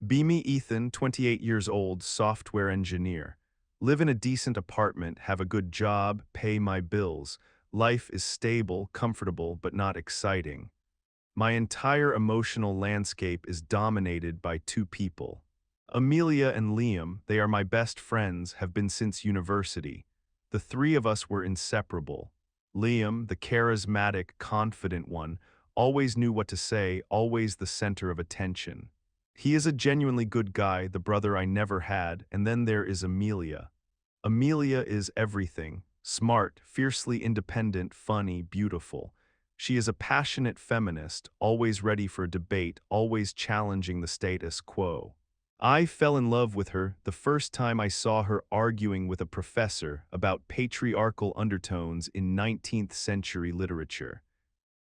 Be me Ethan, 28 years old, software engineer. Live in a decent apartment, have a good job, pay my bills. Life is stable, comfortable, but not exciting. My entire emotional landscape is dominated by two people. Amelia and Liam, they are my best friends, have been since university. The three of us were inseparable. Liam, the charismatic, confident one, always knew what to say, always the center of attention. He is a genuinely good guy, the brother I never had, and then there is Amelia. Amelia is everything: smart, fiercely independent, funny, beautiful. She is a passionate feminist, always ready for a debate, always challenging the status quo. I fell in love with her the first time I saw her arguing with a professor about patriarchal undertones in 19th century literature.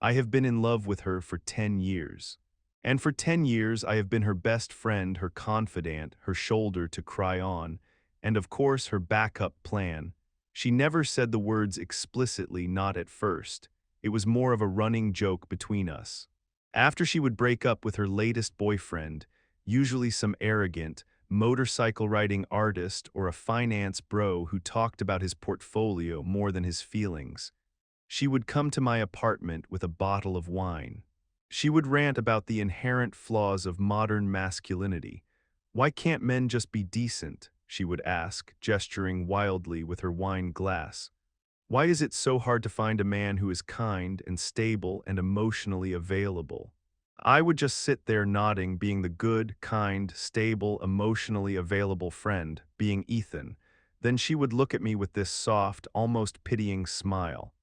I have been in love with her for 10 years. And for 10 years I have been her best friend, her confidant, her shoulder to cry on, and of course her backup plan. She never said the words explicitly, not at first. It was more of a running joke between us. After she would break up with her latest boyfriend, usually some arrogant, motorcycle riding artist or a finance bro who talked about his portfolio more than his feelings, she would come to my apartment with a bottle of wine. She would rant about the inherent flaws of modern masculinity. Why can't men just be decent? She would ask, gesturing wildly with her wine glass. Why is it so hard to find a man who is kind and stable and emotionally available? I would just sit there nodding, being the good, kind, stable, emotionally available friend, being Ethan. Then she would look at me with this soft, almost pitying smile.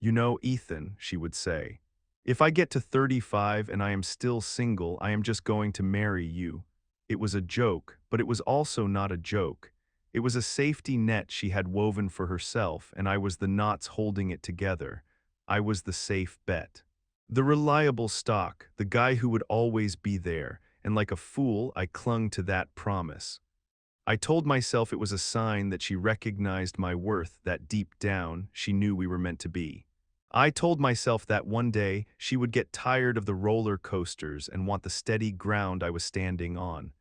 You know, Ethan, she would say, if I get to 35 and I am still single, I am just going to marry you. It was a joke, but it was also not a joke. It was a safety net she had woven for herself, and I was the knots holding it together. I was the safe bet. The reliable stock, the guy who would always be there, and like a fool, I clung to that promise. I told myself it was a sign that she recognized my worth, that deep down, she knew we were meant to be. I told myself that one day she would get tired of the roller coasters and want the steady ground I was standing on.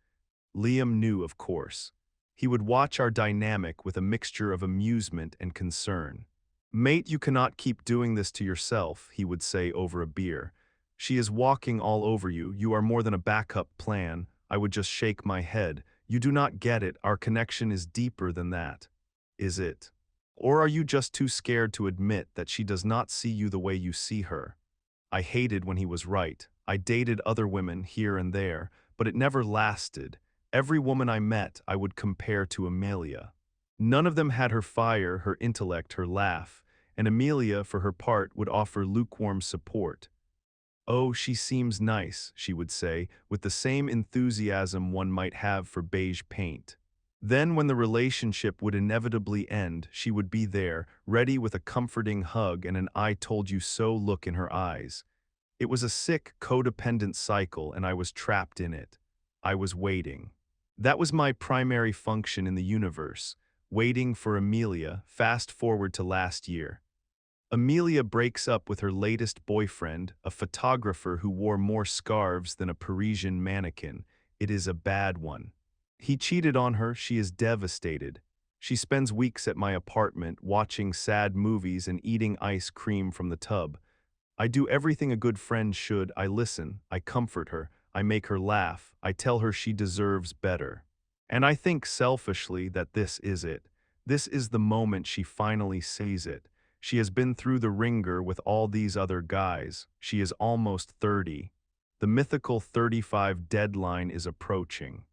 Liam knew, of course. He would watch our dynamic with a mixture of amusement and concern. Mate, you cannot keep doing this to yourself, he would say over a beer. She is walking all over you. You are more than a backup plan. I would just shake my head. You do not get it. Our connection is deeper than that. Is it? Or are you just too scared to admit that she does not see you the way you see her? I hated when he was right. I dated other women here and there, but it never lasted. Every woman I met, I would compare to Amelia. None of them had her fire, her intellect, her laugh, and Amelia, for her part, would offer lukewarm support. Oh, she seems nice, she would say, with the same enthusiasm one might have for beige paint. Then, when the relationship would inevitably end, she would be there, ready with a comforting hug and an "I told you so" look in her eyes. It was a sick, codependent cycle, and I was trapped in it. I was waiting. That was my primary function in the universe, waiting for Amelia. Fast forward to last year. Amelia breaks up with her latest boyfriend, a photographer who wore more scarves than a Parisian mannequin. It is a bad one. He cheated on her. She is devastated. She spends weeks at my apartment watching sad movies and eating ice cream from the tub. I do everything a good friend should. I listen, I comfort her, I make her laugh, I tell her she deserves better. And I think selfishly that this is it. This is the moment she finally sees it. She has been through the ringer with all these other guys. She is almost 30. The mythical 35 deadline is approaching.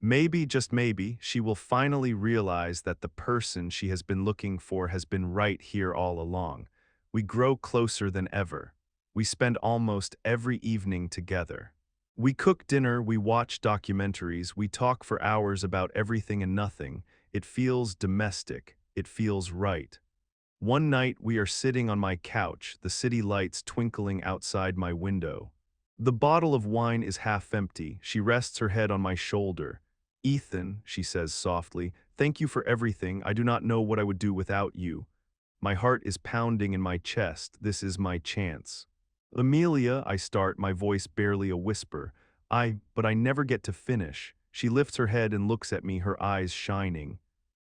Maybe, just maybe, she will finally realize that the person she has been looking for has been right here all along. We grow closer than ever. We spend almost every evening together. We cook dinner, we watch documentaries, we talk for hours about everything and nothing. It feels domestic. It feels right. One night we are sitting on my couch, the city lights twinkling outside my window. The bottle of wine is half empty. She rests her head on my shoulder. Ethan, she says softly, thank you for everything. I do not know what I would do without you. My heart is pounding in my chest. This is my chance. Amelia, I start, my voice barely a whisper. But I never get to finish. She lifts her head and looks at me, her eyes shining.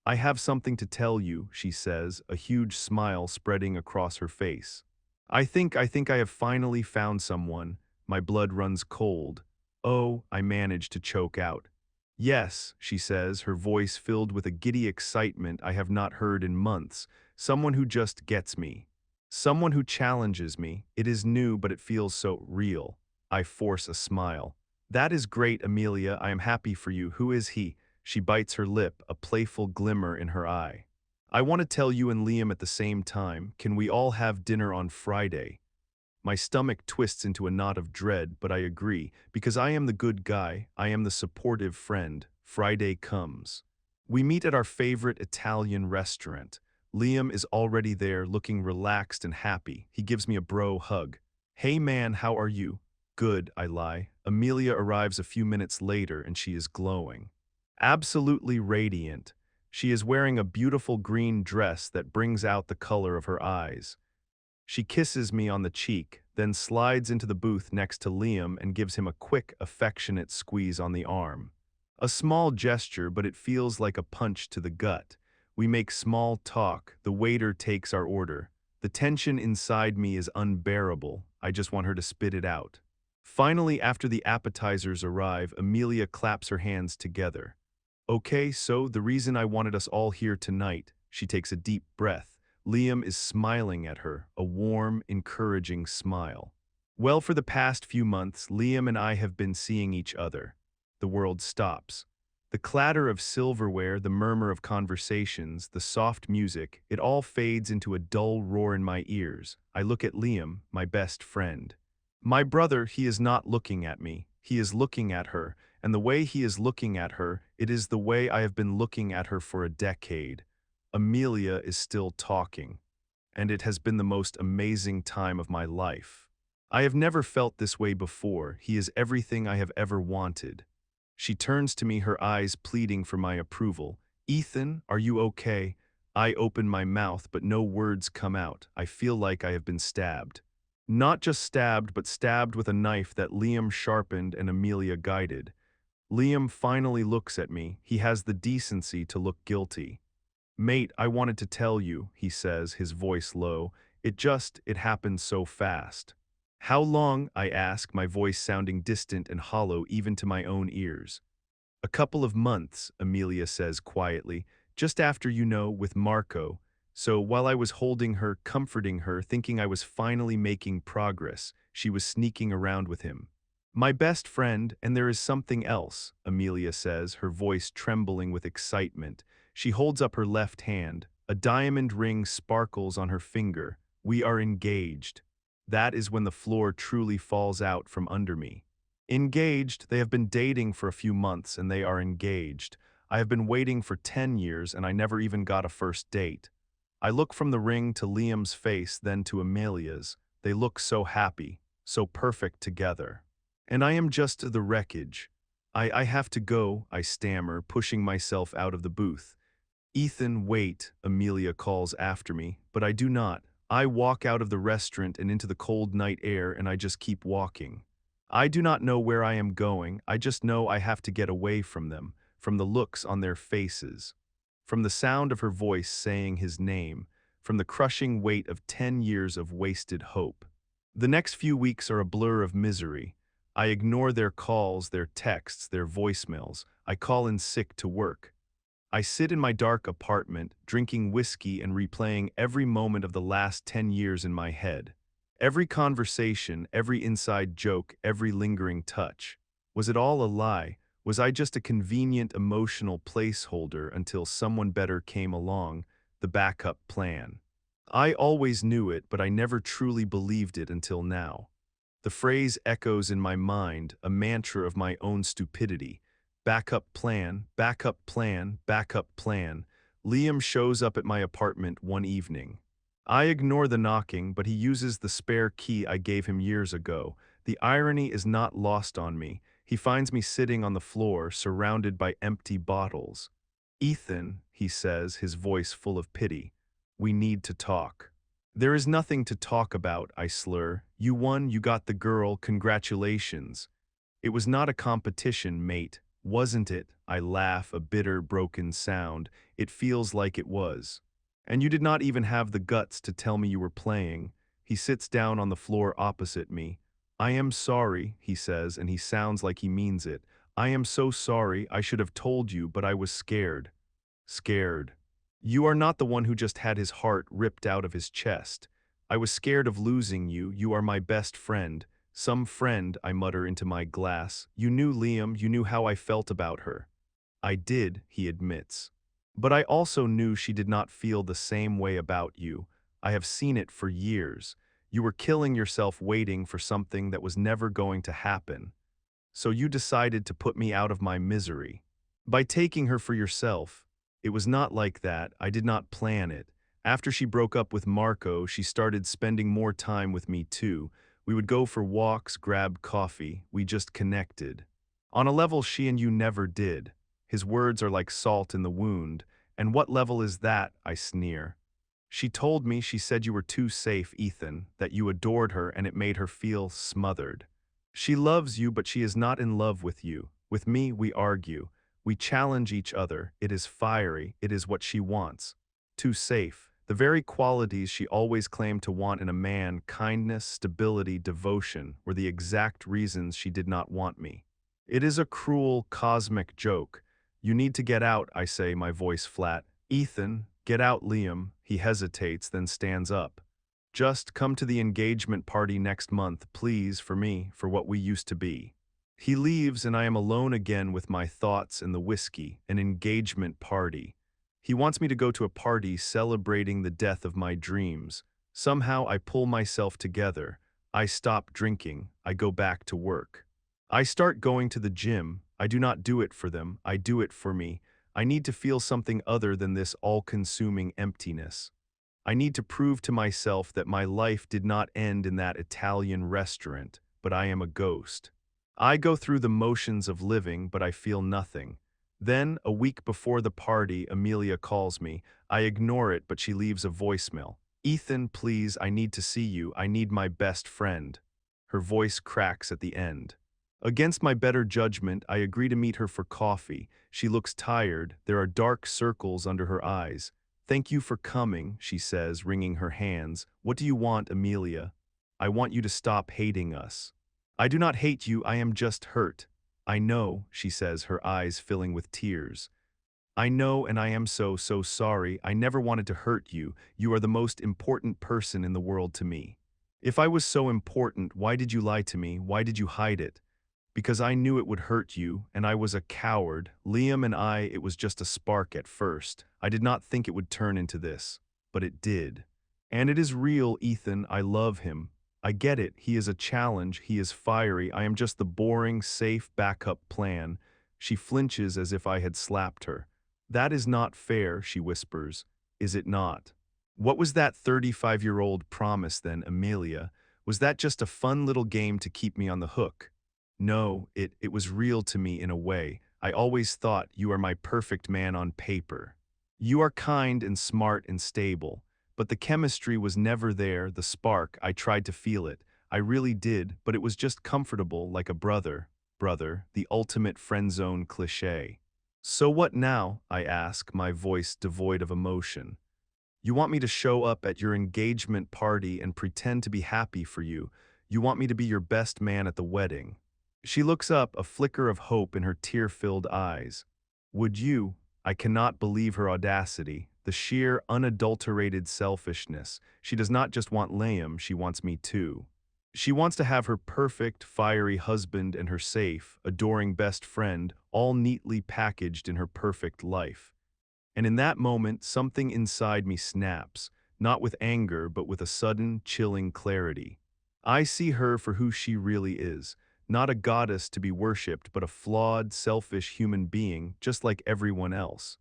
I have something to tell you, she says, a huge smile spreading across her face. I think I have finally found someone. My blood runs cold. Oh, I manage to choke out. Yes, she says, her voice filled with a giddy excitement I have not heard in months. Someone who just gets me. Someone who challenges me. It is new, but it feels so real. I force a smile. That is great, Amelia. I am happy for you. Who is he? She bites her lip, a playful glimmer in her eye. I want to tell you and Liam at the same time. Can we all have dinner on Friday? My stomach twists into a knot of dread, but I agree, because I am the good guy, I am the supportive friend. Friday comes. We meet at our favorite Italian restaurant. Liam is already there, looking relaxed and happy. He gives me a bro hug. Hey man, how are you? Good, I lie. Amelia arrives a few minutes later and she is glowing. Absolutely radiant. She is wearing a beautiful green dress that brings out the color of her eyes. She kisses me on the cheek, then slides into the booth next to Liam and gives him a quick, affectionate squeeze on the arm. A small gesture, but it feels like a punch to the gut. We make small talk. The waiter takes our order. The tension inside me is unbearable. I just want her to spit it out. Finally, after the appetizers arrive, Amelia claps her hands together. Okay, so the reason I wanted us all here tonight. She takes a deep breath. Liam is smiling at her, a warm, encouraging smile. Well, for the past few months, Liam and I have been seeing each other. The world stops. The clatter of silverware, the murmur of conversations, the soft music, it all fades into a dull roar in my ears. I look at Liam, my best friend. My brother, he is not looking at me. He is looking at her, and the way he is looking at her, it is the way I have been looking at her for a decade. Amelia is still talking, and it has been the most amazing time of my life. I have never felt this way before. He is everything I have ever wanted. She turns to me, her eyes pleading for my approval. Ethan, are you okay? I open my mouth, but no words come out. I feel like I have been stabbed. Not just stabbed, but stabbed with a knife that Liam sharpened and Amelia guided. Liam finally looks at me. He has the decency to look guilty. Mate, I wanted to tell you, he says, his voice low. It happened so fast. How long? I ask, my voice sounding distant and hollow even to my own ears. A couple of months, Amelia says quietly, just after with Marco. So while I was holding her, comforting her, thinking I was finally making progress, she was sneaking around with him. My best friend, and there is something else, Amelia says, her voice trembling with excitement. She holds up her left hand. A diamond ring sparkles on her finger. We are engaged. That is when the floor truly falls out from under me. Engaged, they have been dating for a few months and they are engaged. I have been waiting for 10 years and I never even got a first date. I look from the ring to Liam's face, then to Amelia's. They look so happy, so perfect together. And I am just the wreckage. I have to go, I stammer, pushing myself out of the booth. Ethan, wait, Amelia calls after me, but I do not. I walk out of the restaurant and into the cold night air and I just keep walking. I do not know where I am going, I just know I have to get away from them, from the looks on their faces, from the sound of her voice saying his name, from the crushing weight of 10 years of wasted hope. The next few weeks are a blur of misery. I ignore their calls, their texts, their voicemails. I call in sick to work. I sit in my dark apartment, drinking whiskey and replaying every moment of the last 10 years in my head. Every conversation, every inside joke, every lingering touch. Was it all a lie? Was I just a convenient emotional placeholder until someone better came along, the backup plan? I always knew it, but I never truly believed it until now. The phrase echoes in my mind, a mantra of my own stupidity. Backup plan, backup plan, backup plan. Liam shows up at my apartment one evening. I ignore the knocking, but he uses the spare key I gave him years ago. The irony is not lost on me. He finds me sitting on the floor, surrounded by empty bottles. Ethan, he says, his voice full of pity. We need to talk. There is nothing to talk about, I slur. You won, you got the girl, congratulations. It was not a competition, mate, wasn't it? I laugh, a bitter, broken sound. It feels like it was. And you did not even have the guts to tell me you were playing. He sits down on the floor opposite me. I am sorry, he says, and he sounds like he means it. I am so sorry, I should have told you, but I was scared. Scared. You are not the one who just had his heart ripped out of his chest. I was scared of losing you. You are my best friend. Some friend, I mutter into my glass. You knew Liam, you knew how I felt about her. I did, he admits. But I also knew she did not feel the same way about you. I have seen it for years. You were killing yourself waiting for something that was never going to happen. So you decided to put me out of my misery. By taking her for yourself. It was not like that, I did not plan it. After she broke up with Marco, she started spending more time with me too. We would go for walks, grab coffee, we just connected. On a level she and you never did. His words are like salt in the wound. And what level is that? I sneer. She told me, she said you were too safe, Ethan, that you adored her and it made her feel smothered. She loves you, but she is not in love with you. With me, we argue. We challenge each other. It is fiery. It is what she wants. Too safe. The very qualities she always claimed to want in a man, kindness, stability, devotion, were the exact reasons she did not want me. It is a cruel, cosmic joke. You need to get out, I say, my voice flat. Ethan, get out, Liam. He hesitates, then stands up. Just come to the engagement party next month, please, for me, for what we used to be. He leaves and I am alone again with my thoughts and the whiskey, an engagement party. He wants me to go to a party celebrating the death of my dreams. Somehow I pull myself together. I stop drinking. I go back to work. I start going to the gym. I do not do it for them. I do it for me. I need to feel something other than this all-consuming emptiness. I need to prove to myself that my life did not end in that Italian restaurant, but I am a ghost. I go through the motions of living, but I feel nothing. Then, a week before the party, Amelia calls me. I ignore it, but she leaves a voicemail. Ethan, please, I need to see you. I need my best friend. Her voice cracks at the end. Against my better judgment, I agree to meet her for coffee. She looks tired. There are dark circles under her eyes. Thank you for coming, she says, wringing her hands. What do you want, Amelia? I want you to stop hating us. I do not hate you, I am just hurt. I know, she says, her eyes filling with tears. I know, and I am so sorry. I never wanted to hurt you. You are the most important person in the world to me. If I was so important, why did you lie to me? Why did you hide it? Because I knew it would hurt you, and I was a coward. Liam and I, it was just a spark at first. I did not think it would turn into this, but it did. And it is real, Ethan. I love him. I get it. He is a challenge. He is fiery. I am just the boring, safe backup plan. She flinches as if I had slapped her. That is not fair, she whispers. Is it not? What was that 35-year-old promise then, Amelia? Was that just a fun little game to keep me on the hook? No, it was real to me in a way. I always thought you are my perfect man on paper. You are kind and smart and stable, but the chemistry was never there, the spark, I tried to feel it. I really did, but it was just comfortable like a brother, the ultimate friend zone cliché. So what now? I ask, my voice devoid of emotion. You want me to show up at your engagement party and pretend to be happy for you. You want me to be your best man at the wedding. She looks up, a flicker of hope in her tear-filled eyes. Would you? I cannot believe her audacity, the sheer, unadulterated selfishness. She does not just want Liam, she wants me too. She wants to have her perfect, fiery husband and her safe, adoring best friend, all neatly packaged in her perfect life. And in that moment, something inside me snaps, not with anger, but with a sudden, chilling clarity. I see her for who she really is. Not a goddess to be worshipped, but a flawed, selfish human being, just like everyone else.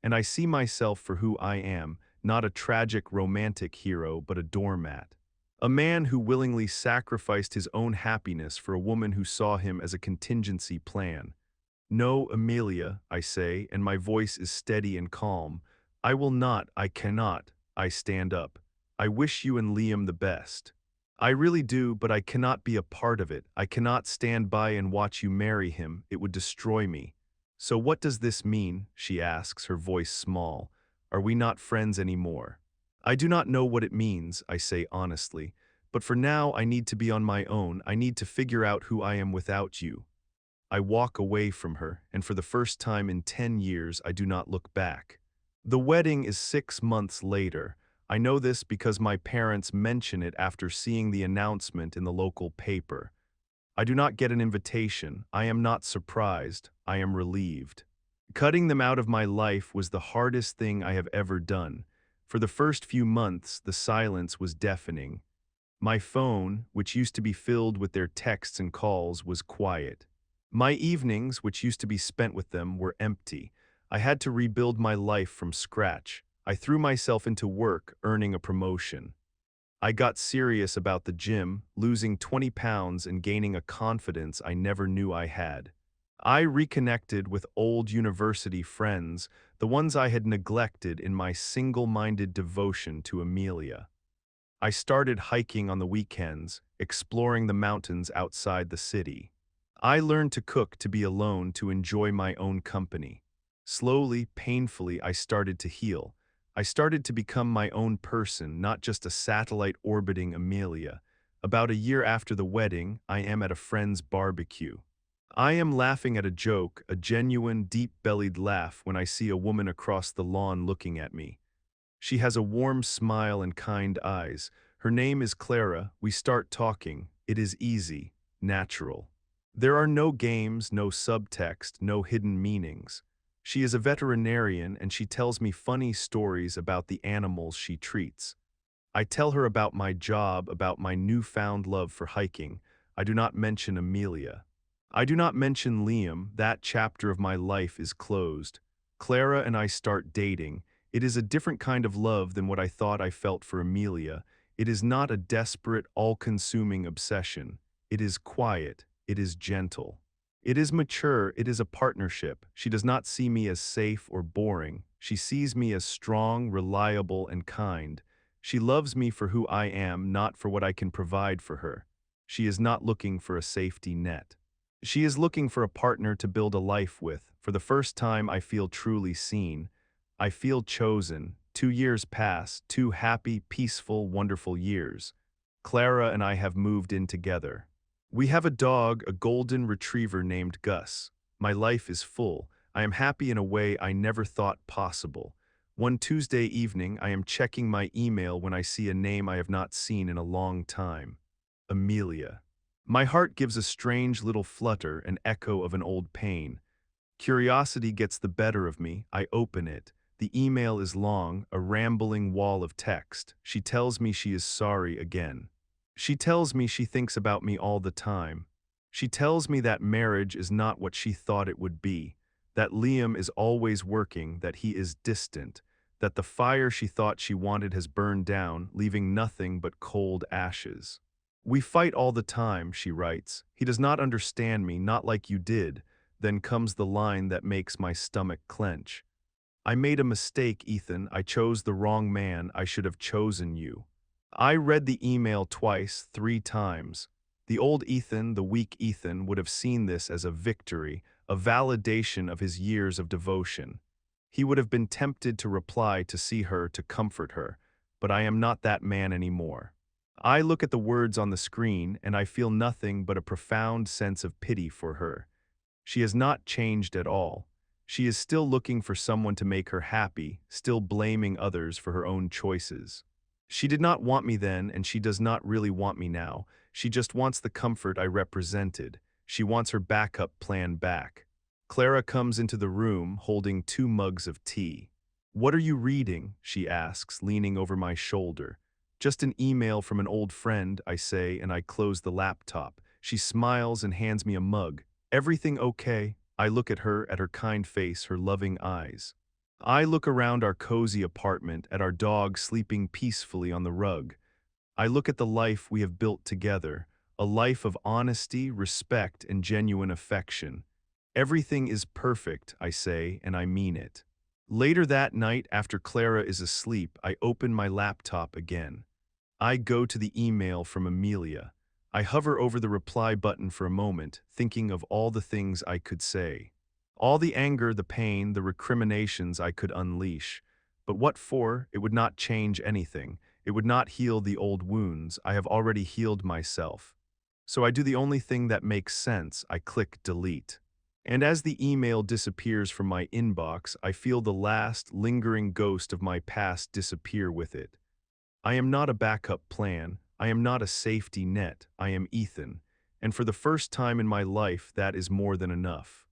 And I see myself for who I am, not a tragic, romantic hero, but a doormat. A man who willingly sacrificed his own happiness for a woman who saw him as a contingency plan. No, Amelia, I say, and my voice is steady and calm. I will not, I cannot. I stand up. I wish you and Liam the best. I really do, but I cannot be a part of it. I cannot stand by and watch you marry him. It would destroy me. So what does this mean? She asks, her voice small. Are we not friends anymore? I do not know what it means, I say honestly. But for now, I need to be on my own. I need to figure out who I am without you. I walk away from her, and for the first time in 10 years, I do not look back. The wedding is 6 months later. I know this because my parents mention it after seeing the announcement in the local paper. I do not get an invitation. I am not surprised. I am relieved. Cutting them out of my life was the hardest thing I have ever done. For the first few months, the silence was deafening. My phone, which used to be filled with their texts and calls, was quiet. My evenings, which used to be spent with them, were empty. I had to rebuild my life from scratch. I threw myself into work, earning a promotion. I got serious about the gym, losing 20 pounds and gaining a confidence I never knew I had. I reconnected with old university friends, the ones I had neglected in my single-minded devotion to Amelia. I started hiking on the weekends, exploring the mountains outside the city. I learned to cook to be alone, to enjoy my own company. Slowly, painfully, I started to heal. I started to become my own person, not just a satellite orbiting Amelia. About a year after the wedding, I am at a friend's barbecue. I am laughing at a joke, a genuine, deep-bellied laugh when I see a woman across the lawn looking at me. She has a warm smile and kind eyes. Her name is Clara. We start talking. It is easy, natural. There are no games, no subtext, no hidden meanings. She is a veterinarian and she tells me funny stories about the animals she treats. I tell her about my job, about my newfound love for hiking. I do not mention Amelia. I do not mention Liam. That chapter of my life is closed. Clara and I start dating. It is a different kind of love than what I thought I felt for Amelia. It is not a desperate, all-consuming obsession. It is quiet. It is gentle. It is mature. It is a partnership. She does not see me as safe or boring. She sees me as strong, reliable, and kind. She loves me for who I am, not for what I can provide for her. She is not looking for a safety net. She is looking for a partner to build a life with. For the first time, I feel truly seen. I feel chosen. 2 years pass, 2 happy, peaceful, wonderful years. Clara and I have moved in together. We have a dog, a golden retriever named Gus. My life is full. I am happy in a way I never thought possible. One Tuesday evening, I am checking my email when I see a name I have not seen in a long time. Amelia. My heart gives a strange little flutter, an echo of an old pain. Curiosity gets the better of me. I open it. The email is long, a rambling wall of text. She tells me she is sorry again. She tells me she thinks about me all the time. She tells me that marriage is not what she thought it would be, that Liam is always working, that he is distant, that the fire she thought she wanted has burned down, leaving nothing but cold ashes. We fight all the time, she writes. He does not understand me, not like you did. Then comes the line that makes my stomach clench. I made a mistake, Ethan. I chose the wrong man. I should have chosen you. I read the email twice, 3 times. The old Ethan, the weak Ethan, would have seen this as a victory, a validation of his years of devotion. He would have been tempted to reply, to see her, to comfort her. But I am not that man anymore. I look at the words on the screen and I feel nothing but a profound sense of pity for her. She has not changed at all. She is still looking for someone to make her happy, still blaming others for her own choices. She did not want me then, and she does not really want me now. She just wants the comfort I represented. She wants her backup plan back. Clara comes into the room holding 2 mugs of tea. "What are you reading?" she asks, leaning over my shoulder. "Just an email from an old friend," I say, and I close the laptop. She smiles and hands me a mug. "Everything okay?" I look at her kind face, her loving eyes. I look around our cozy apartment, at our dog sleeping peacefully on the rug. I look at the life we have built together, a life of honesty, respect, and genuine affection. Everything is perfect, I say, and I mean it. Later that night, after Clara is asleep, I open my laptop again. I go to the email from Amelia. I hover over the reply button for a moment, thinking of all the things I could say. All the anger, the pain, the recriminations I could unleash. But what for? It would not change anything. It would not heal the old wounds. I have already healed myself. So I do the only thing that makes sense. I click delete. And as the email disappears from my inbox, I feel the last, lingering ghost of my past disappear with it. I am not a backup plan. I am not a safety net. I am Ethan. And for the first time in my life, that is more than enough.